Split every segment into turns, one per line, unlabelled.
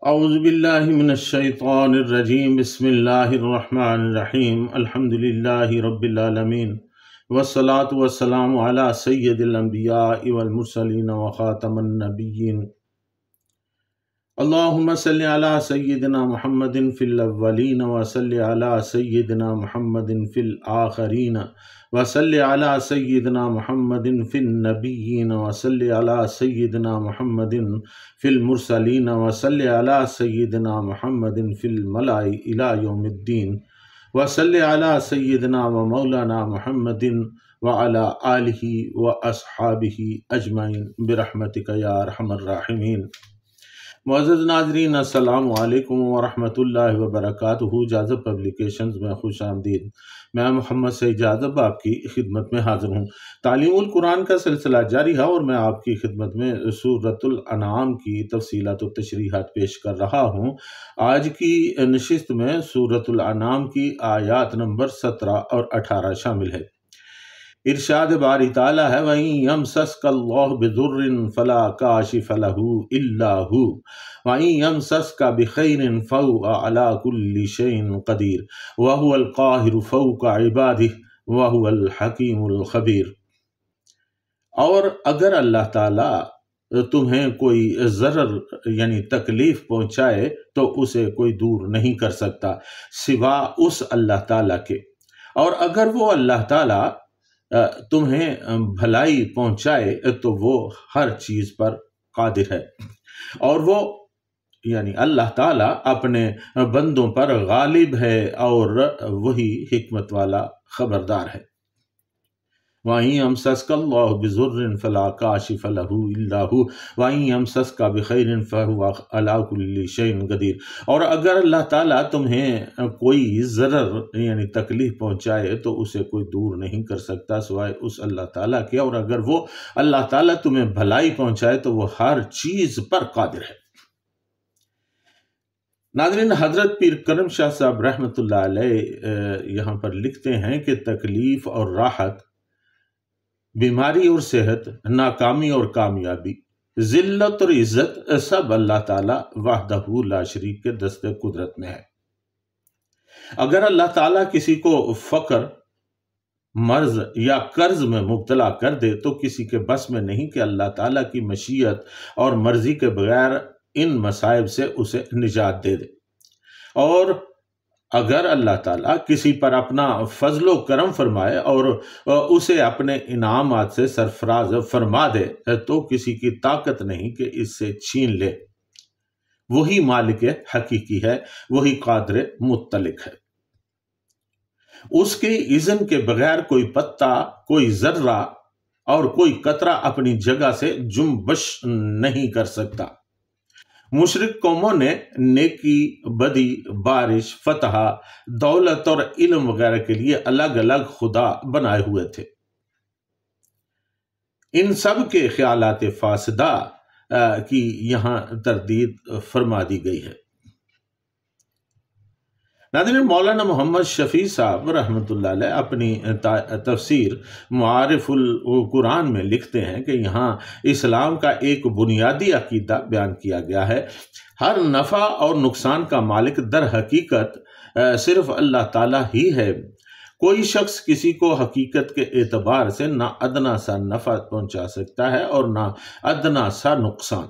اعوذ باللہ من الشیطان الرجیم بسم اللہ الرحمن الرحیم الحمد للہ رب العالمین والصلاة والسلام علی سید الانبیاء والمرسلین وخاتم النبیین اللہم صلی علی سیدنا محمد فی الاولین وصلی علی سیدنا محمد فی الآخرین وصلی علی سیدنا محمد فی النبیین وصلی علی سیدنا محمد فی المرسلین وصلی علی سیدنا محمد فی الملائی الی یوم الدین وصلی علی سیدنا و مولانا محمد وعلی آلہ و اصحابہ اجمعین برحمتک یا ارحم الراحمین۔ معزز ناظرین، السلام علیکم ورحمۃ اللہ وبرکاتہ۔ جاذب پبلیکیشنز میں خوش آمدید۔ میں محمد سعید جاذب آپ کی خدمت میں حاضر ہوں۔ تعلیم القرآن کا سلسلہ جاری ہے اور میں آپ کی خدمت میں سورۃ الانعام کی تفصیلات و تشریحات پیش کر رہا ہوں۔ آج کی نشست میں سورۃ الانعام کی آیات نمبر 17 اور 18 شامل ہے۔ ارشاد باری تعالیٰ ہے وَإِن يَمْسَسْكَ اللَّهُ بِضُرٍّ فَلَا كَاشِفَ لَهُ إِلَّا هُوَ وَإِن يَمْسَسْكَ بِخَيْرٍ فَهُوَ عَلَى كُلِّ شَيْءٍ قَدِيرٌ وَهُوَ الْقَاهِرُ فَوْقَ عِبَادِهِ وَهُوَ الْحَكِيمُ الْخَبِيرُ۔ اور اگر اللہ تعالیٰ تمہیں کوئی ضرر یعنی تکلیف پہنچائے تو اسے کوئی دور نہیں کر سکتا سوا اس اللہ تعالیٰ کے، اور اگر وہ اللہ تعالیٰ تمہیں بھلائی پہنچائے تو وہ ہر چیز پر قادر ہے، اور وہ یعنی اللہ تعالیٰ اپنے بندوں پر غالب ہے اور وہی حکمت والا خبردار ہے۔ وَإِن يَمْسَسْكَ اللَّهُ بِضُرٍّ فَلَا كَاشِفَ لَهُ إِلَّا هُوَ وَإِن يَمْسَسْكَ بِخَيْرٍ فَهُوَ عَلَى كُلِّ شَيْءٍ قَدِيرٌ۔ اور اگر اللہ تعالیٰ تمہیں کوئی ضرر یعنی تکلیف پہنچائے تو اسے کوئی دور نہیں کر سکتا سوائے اس اللہ تعالیٰ کے، اور اگر وہ اللہ تعالیٰ تمہیں بھلائی پہنچائے تو وہ ہر چیز پر قادر ہے۔ ناظرین، حضرت پیر کرم شاہ صاحب رحمۃ اللہ علیہ یہاں پر لکھتے ہیں کہ تکلیف اور راحت، بیماری اور صحت، ناکامی اور کامیابی، ذلت اور عزت سب اللہ تعالیٰ وحدہ لا شریک کے دست قدرت میں ہے۔ اگر اللہ تعالیٰ کسی کو فقر، مرض یا قرض میں مبتلا کر دے تو کسی کے بس میں نہیں کہ اللہ تعالیٰ کی مشیت اور مرضی کے بغیر ان مصائب سے اسے نجات دے دے، اور اگر اللہ تعالیٰ کسی پر اپنا فضل و کرم فرمائے اور اسے اپنے انعامات سے سرفراز فرما دے تو کسی کی طاقت نہیں کہ اس سے چھین لے۔ وہی مالک حقیقی ہے، وہی قادر مطلق ہے۔ اس کے اذن کے بغیر کوئی پتا، کوئی ذرہ اور کوئی قطرہ اپنی جگہ سے جنبش نہیں کر سکتا۔ مشرک قوموں نے نیکی، بدی، بارش، فتح، دولت اور علم وغیرہ کے لیے الگ الگ خدا بنائے ہوئے تھے۔ ان سب کے خیالات فاسدہ کی یہاں تردید فرما دی گئی ہے۔ ناظرین، مولانا محمد شفیع صاحب رحمۃ اللہ علیہ اپنی تفسیر معارف القرآن میں لکھتے ہیں کہ یہاں اسلام کا ایک بنیادی عقیدہ بیان کیا گیا ہے۔ ہر نفع اور نقصان کا مالک در حقیقت صرف اللہ تعالیٰ ہی ہے۔ کوئی شخص کسی کو حقیقت کے اعتبار سے نہ ادنا سا نفع پہنچا سکتا ہے اور نہ ادنا سا نقصان،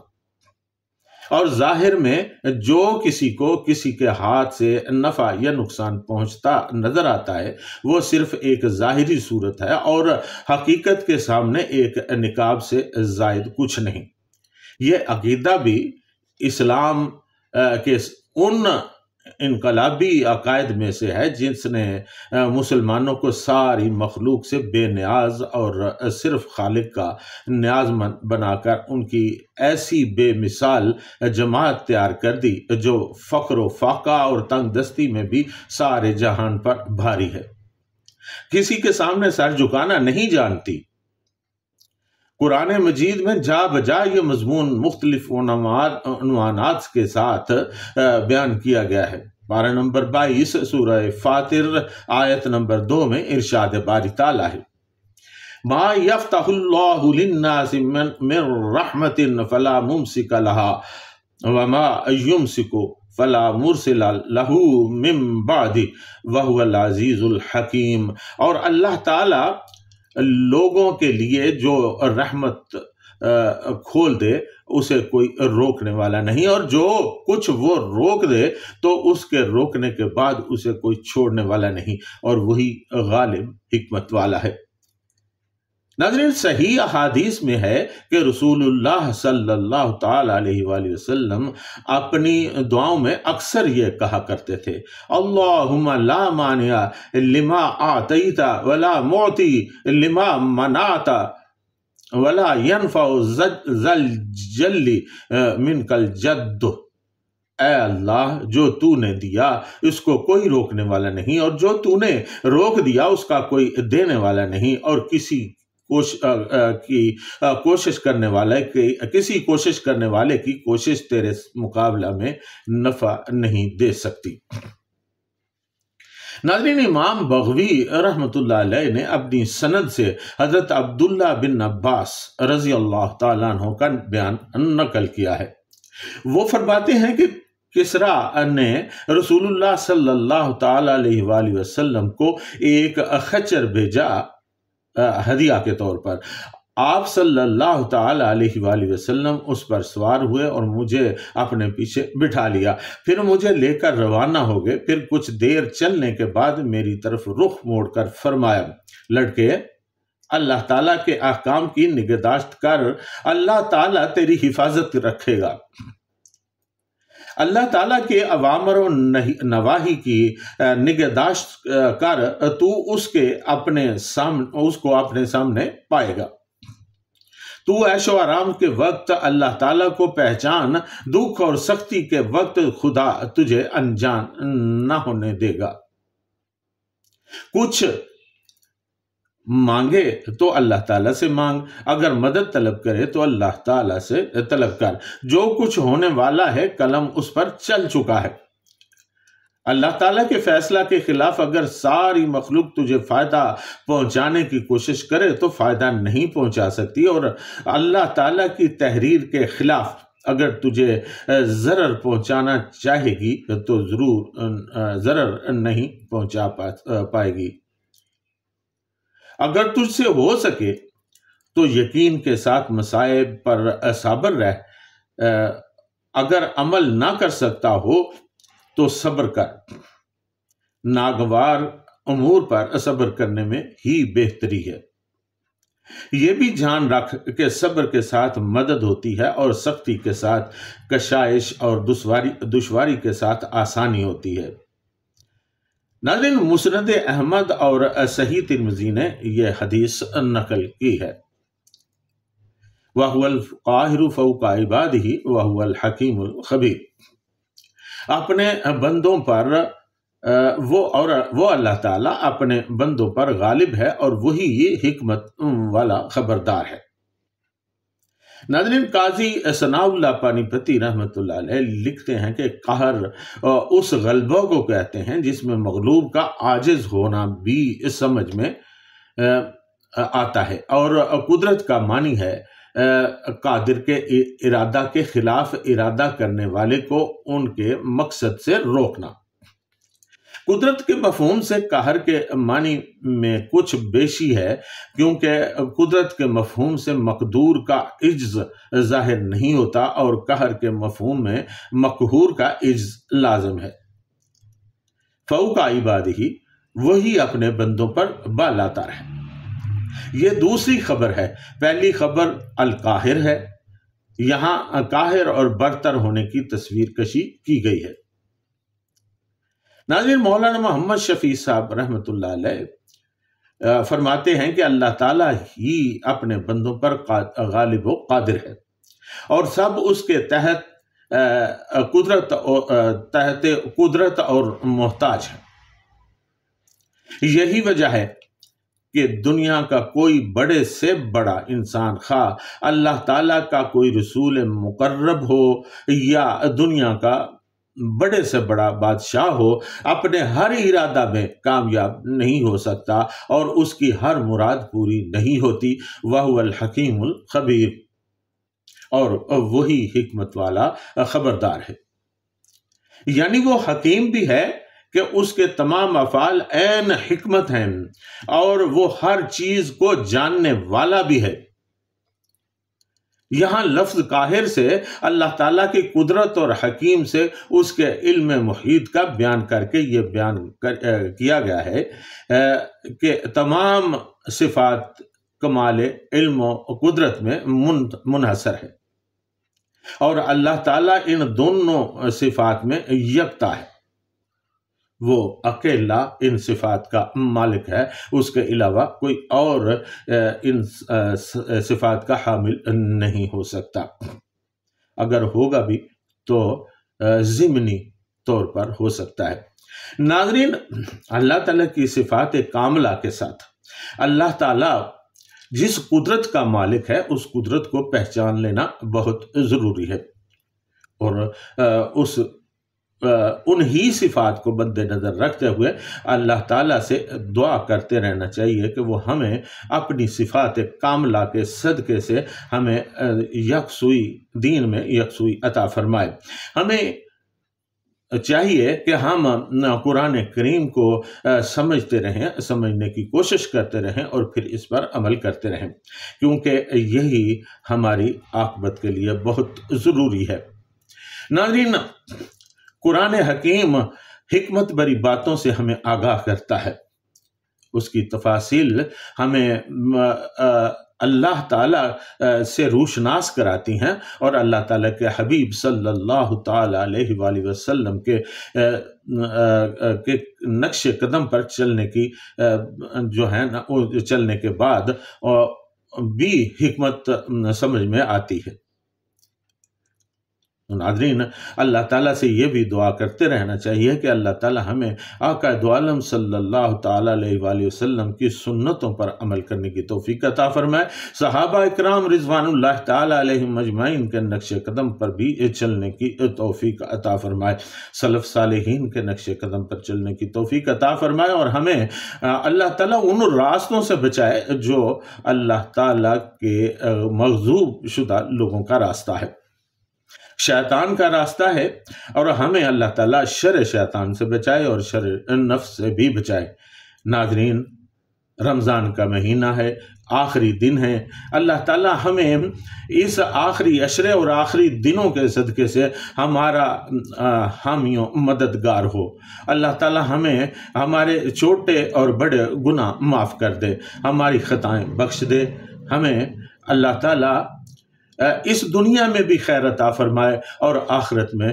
اور ظاہر میں جو کسی کو کسی کے ہاتھ سے نفع یا نقصان پہنچتا نظر آتا ہے وہ صرف ایک ظاہری صورت ہے اور حقیقت کے سامنے ایک نقاب سے زائد کچھ نہیں۔ یہ عقیدہ بھی اسلام کے ان انقلابی عقائد میں سے ہے جس نے مسلمانوں کو ساری مخلوق سے بے نیاز اور صرف خالق کا نیاز مند بنا کر ان کی ایسی بے مثال جماعت تیار کر دی جو فقر و فاقہ اور تنگ دستی میں بھی سارے جہان پر بھاری ہے، کسی کے سامنے سر جھکانا نہیں جانتی۔ قرآن مجید میں جا بجا یہ مضمون مختلف عنوانات کے ساتھ بیان کیا گیا ہے۔ پارہ نمبر 22 سورہ فاطر آیت نمبر 2 میں ارشاد باری تعالیٰ ہے ما یفتح اللہ للناس من رحمت فلا ممسک لہا وما یمسک فلا مرسل لہ من بعدہ وہو العزیز الحکیم۔ اور اللہ تعالیٰ لوگوں کے لیے جو رحمت کھول دے اسے کوئی روکنے والا نہیں، اور جو کچھ وہ روک دے تو اس کے روکنے کے بعد اسے کوئی چھوڑنے والا نہیں، اور وہی غالب حکمت والا ہے۔ ناظرین، صحیح احادیث میں ہے کہ رسول اللہ صلی اللہ تعالی علیہ وآلہ وسلم اپنی دعاؤں میں اکثر یہ کہا کرتے تھے، اللہم لا مانع لما اعطیت ولا معطی لما منعت ولا ينفع ذا الجل منک الجد۔ اے اللہ، جو تو نے دیا اس کو کوئی روکنے والا نہیں، اور جو تو نے روک دیا اس کا کوئی دینے والا نہیں، اور کسی کوشش کرنے والے کی کوشش تیرے مقابلہ میں نفع نہیں دے سکتی۔ ناظرین، امام بغوی رحمۃ اللہ علیہ نے اپنی سند سے حضرت عبداللہ بن عباس رضی اللہ تعالیٰ عنہ کا بیان نقل کیا ہے۔ وہ فرماتے ہیں کہ کسرا نے رسول اللہ صلی اللہ تعالیٰ علیہ وآلہ وسلم کو ایک خچر بھیجا ہدیہ کے طور پر۔ آپ صلی اللہ تعالیٰ علیہ وآلہ وسلم اس پر سوار ہوئے اور مجھے اپنے پیچھے بٹھا لیا، پھر مجھے لے کر روانہ ہو گئے۔ پھر کچھ دیر چلنے کے بعد میری طرف رخ موڑ کر فرمایا، لڑکے، اللہ تعالیٰ کے احکام کی نگہداشت کر، اللہ تعالیٰ تیری حفاظت رکھے گا۔ اللہ تعالیٰ کے اوامر و نواہی کی نگہداشت کر، تو اس کو اپنے سامنے پائے گا۔ تو عیش و آرام کے وقت اللہ تعالیٰ کو پہچان، دکھ اور سختی کے وقت خدا تجھے انجان نہ ہونے دے گا۔ کچھ مانگے تو اللہ تعالیٰ سے مانگ، اگر مدد طلب کرے تو اللہ تعالیٰ سے طلب کر۔ جو کچھ ہونے والا ہے قلم اس پر چل چکا ہے۔ اللہ تعالیٰ کے فیصلہ کے خلاف اگر ساری مخلوق تجھے فائدہ پہنچانے کی کوشش کرے تو فائدہ نہیں پہنچا سکتی، اور اللہ تعالیٰ کی تحریر کے خلاف اگر تجھے ضرر پہنچانا چاہے گی تو ضرور ضرر نہیں پہنچا پائے گی۔ اگر تجھ سے ہو سکے تو یقین کے ساتھ مصائب پر صابر رہ، اگر عمل نہ کر سکتا ہو تو صبر کر۔ ناگوار امور پر صبر کرنے میں ہی بہتری ہے۔ یہ بھی جان رکھ کہ صبر کے ساتھ مدد ہوتی ہے، اور سختی کے ساتھ کشائش، اور دشواری کے ساتھ آسانی ہوتی ہے۔ ناظرین، مسند احمد اور صحیح ترمذی نے یہ حدیث نقل کی ہے۔ وَهُوَ الْقَاهِرُ فَوْقَ عِبَادِهِ وَهُوَ الْحَكِيمُ الْخَبِيرُ۔ اپنے بندوں پر وہ اللہ تعالیٰ اپنے بندوں پر غالب ہے، اور وہی حکمت والا خبردار ہے۔ ناظرین، قاضی ثناء اللہ پانی پتی رحمۃ اللہ علیہ لکھتے ہیں کہ قہر اس غلبہ کو کہتے ہیں جس میں مغلوب کا عاجز ہونا بھی اس سمجھ میں آتا ہے، اور قدرت کا معنی ہے قادر کے ارادہ کے خلاف ارادہ کرنے والے کو ان کے مقصد سے روکنا۔ قدرت کے مفہوم سے قہر کے معنی میں کچھ بیشی ہے، کیونکہ قدرت کے مفہوم سے مقدور کا عجز ظاہر نہیں ہوتا، اور قہر کے مفہوم میں مقہور کا عجز لازم ہے۔ فوق عبادہ، وہی اپنے بندوں پر بالاتر ہے۔ یہ دوسری خبر ہے۔ پہلی خبر القاہر ہے، یہاں قاہر اور برتر ہونے کی تصویر کشی کی گئی ہے۔ ناظرین، مولانا محمد شفیع صاحب رحمۃ اللہ علیہ فرماتے ہیں کہ اللہ تعالیٰ ہی اپنے بندوں پر غالب و قادر ہے، اور سب اس کے تحت قدرت اور محتاج ہے۔ یہی وجہ ہے کہ دنیا کا کوئی بڑے سے بڑا انسان، خواہ اللہ تعالیٰ کا کوئی رسول مقرب ہو یا دنیا کا بڑے سے بڑا بادشاہ ہو، اپنے ہر ارادہ میں کامیاب نہیں ہو سکتا، اور اس کی ہر مراد پوری نہیں ہوتی۔ وَهُوَ الْحَكِيمُ الْخَبِيرُ۔ اور وہی حکمت والا خبردار ہے، یعنی وہ حکیم بھی ہے کہ اس کے تمام افعال عین حکمت ہیں، اور وہ ہر چیز کو جاننے والا بھی ہے۔ یہاں لفظ قاہر سے اللہ تعالیٰ کی قدرت اور حکیم سے اس کے علم محیط کا بیان کر کے یہ بیان کیا گیا ہے کہ تمام صفات کمال علم و قدرت میں منحصر ہے، اور اللہ تعالیٰ ان دونوں صفات میں یکتا ہے، وہ اکیلا ان صفات کا مالک ہے، اس کے علاوہ کوئی اور ان صفات کا حامل نہیں ہو سکتا، اگر ہوگا بھی تو ضمنی طور پر ہو سکتا ہے۔ ناظرین، اللہ تعالیٰ کی صفات کاملہ کے ساتھ اللہ تعالیٰ جس قدرت کا مالک ہے اس قدرت کو پہچان لینا بہت ضروری ہے، اور انہی صفات کو مد نظر رکھتے ہوئے اللہ تعالیٰ سے دعا کرتے رہنا چاہیے کہ وہ ہمیں اپنی صفات کاملہ کے صدقے سے ہمیں یکسوئی دین میں یکسوئی عطا فرمائے۔ ہمیں چاہیے کہ ہم قرآن کریم کو سمجھتے رہیں، سمجھنے کی کوشش کرتے رہیں، اور پھر اس پر عمل کرتے رہیں، کیونکہ یہی ہماری عاقبت کے لیے بہت ضروری ہے۔ ناظرین، قرآن حکیم حکمت بری باتوں سے ہمیں آگاہ کرتا ہے، اس کی تفاصیل ہمیں اللہ تعالیٰ سے روشناس کراتی ہیں، اور اللہ تعالیٰ کے حبیب صلی اللہ تعالیٰ علیہ وآلہ وسلم کے نقش قدم پر چلنے کی جو ہے نا چلنے کے بعد بھی حکمت سمجھ میں آتی ہے۔ ناظرین، اللہ تعالیٰ سے یہ بھی دعا کرتے رہنا چاہیے کہ اللہ تعالیٰ ہمیں آقا دو عالم صلی اللہ تعالیٰ علیہ وآلہ وسلم کی سنتوں پر عمل کرنے کی توفیق عطا فرمائے، صحابہ اکرام رضوان اللہ تعالیٰ علیہم اجمعین کے نقش قدم پر بھی چلنے کی توفیق عطا فرمائے، سلف صالحین کے نقش قدم پر چلنے کی توفیق عطا فرمائے، اور ہمیں اللہ تعالیٰ ان راستوں سے بچائے جو اللہ تعالیٰ کے مغضوب شدہ لوگوں کا راستہ ہے، شیطان کا راستہ ہے، اور ہمیں اللہ تعالیٰ شر شیطان سے بچائے اور شر نفس سے بھی بچائے۔ ناظرین، رمضان کا مہینہ ہے، آخری دن ہے، اللہ تعالیٰ ہمیں اس آخری عشرے اور آخری دنوں کے صدقے سے ہمارا حامی و مددگار ہو۔ اللہ تعالیٰ ہمیں ہمارے چھوٹے اور بڑے گناہ معاف کر دے، ہماری خطائیں بخش دے، ہمیں اللہ تعالیٰ اس دنیا میں بھی خیر عطا فرمائے، اور آخرت میں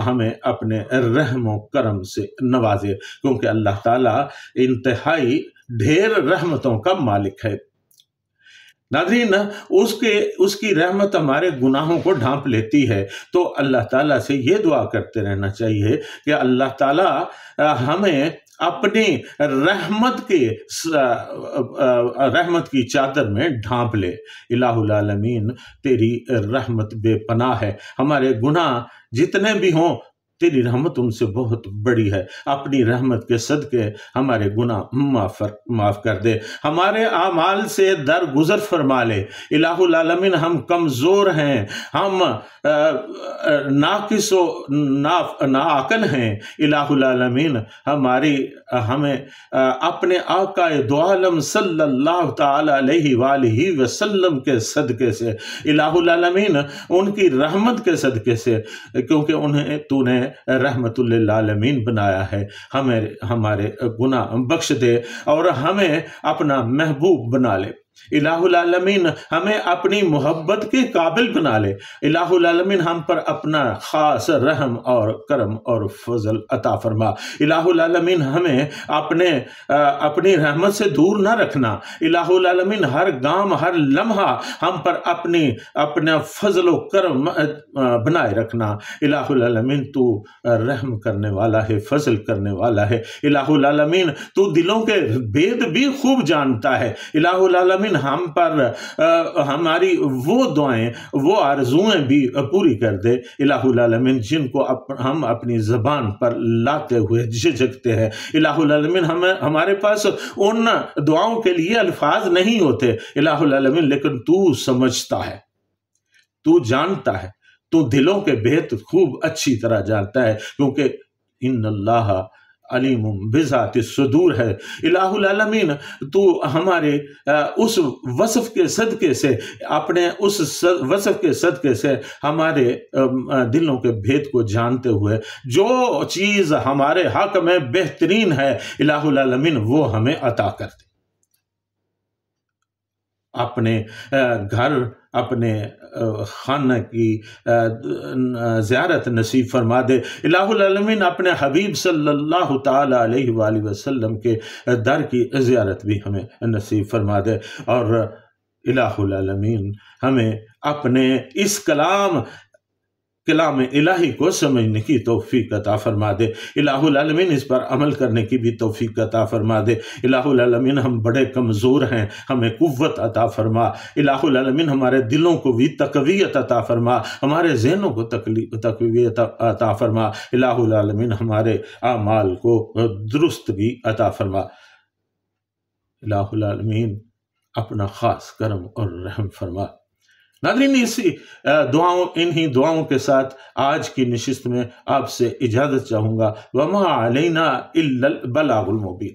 ہمیں اپنے رحم و کرم سے نوازے، کیونکہ اللہ تعالیٰ انتہائی ڈھیر رحمتوں کا مالک ہے۔ ناظرین، اس کی رحمت ہمارے گناہوں کو ڈھانپ لیتی ہے، تو اللہ تعالیٰ سے یہ دعا کرتے رہنا چاہیے کہ اللہ تعالیٰ ہمیں اپنی رحمت کی چادر میں ڈھانپ لے۔ الہ العالمین، تیری رحمت بے پناہ ہے، ہمارے گناہ جتنے بھی ہوں تیری رحمت ان سے بہت بڑی ہے، اپنی رحمت کے صدقے ہمارے گناہ معاف کر دے، ہمارے اعمال سے درگزر فرما لے۔ الہ العالمین، ہم کمزور ہیں، ہم ناقص و ناعقل ہیں، الہ العالمین ہمیں اپنے آقا دو عالم صلی اللہ تعالی علیہ وآلہ وسلم کے صدقے سے، الہ العالمین ان کی رحمت کے صدقے سے، کیونکہ انہیں تو نے رحمت للعالمین بنایا ہے، ہمارے گناہ بخش دے اور ہمیں اپنا محبوب بنا لے۔ الہ العالمین ہمیں اپنی محبت کے قابل بنا لے۔ الہ العالمین ہم پر اپنا خاص رحم اور کرم اور فضل عطا فرما۔ الہ العالمین ہمیں اپنی رحمت سے دور نہ رکھنا۔ الہ العالمین ہر گام ہر لمحہ ہم پر اپنا فضل و کرم بنائے رکھنا۔ الہ العالمین تو رحم کرنے والا ہے، فضل کرنے والا ہے۔ الہ العالمین تو دلوں کے بید بھی خوب جانتا ہے۔ الہ العالمین ہم پر ہماری وہ دعائیں وہ آرزویں بھی پوری کر دے۔ الہ العالمین جن کو ہم اپنی زبان پر لاتے ہوئے جھجکتے ہیں، الہ العالمین ہمارے پاس ان دعاؤں کے لیے الفاظ نہیں ہوتے الہ العالمین، لیکن تو سمجھتا ہے، تو جانتا ہے، تو دلوں کے بھید خوب اچھی طرح جانتا ہے، کیونکہ ان اللہ علیم بذات الصدور ہے۔ الہ العالمین تو ہمارے اس وصف کے صدقے سے، اپنے اس وصف کے صدقے سے ہمارے دلوں کے بھید کو جانتے ہوئے جو چیز ہمارے حق میں بہترین ہے الہ العالمین وہ ہمیں عطا کرتے، اپنے گھر، اپنے خانہ کی زیارت نصیب فرما دے الہ العالمین، اپنے حبیب صلی اللہ تعالی علیہ وآلہ وسلم کے در کی زیارت بھی ہمیں نصیب فرما دے، اور الہ العالمین ہمیں اپنے اس کلام الہی کو سمجھنے کی توفیق عطا فرما دے، الہ العالمین اس پر عمل کرنے کی بھی توفیق عطا فرما دے، الہ العالمین ہم بڑے کمزور ہیں، ہمیں قوت عطا فرما، الہ العالمین ہمارے دلوں کو بھی تقویت عطا فرما، ہمارے ذہنوں کو تقویت عطا فرما، الہ العالمین ہمارے اعمال کو درستگی عطا فرما، الہ العالمین اپنا خاص کرم اور رحم فرما۔ ناظرین، انہی دعاؤں کے ساتھ آج کی نشست میں آپ سے اجازت چاہوں گا۔ وما علینا الا البلاغ المبین۔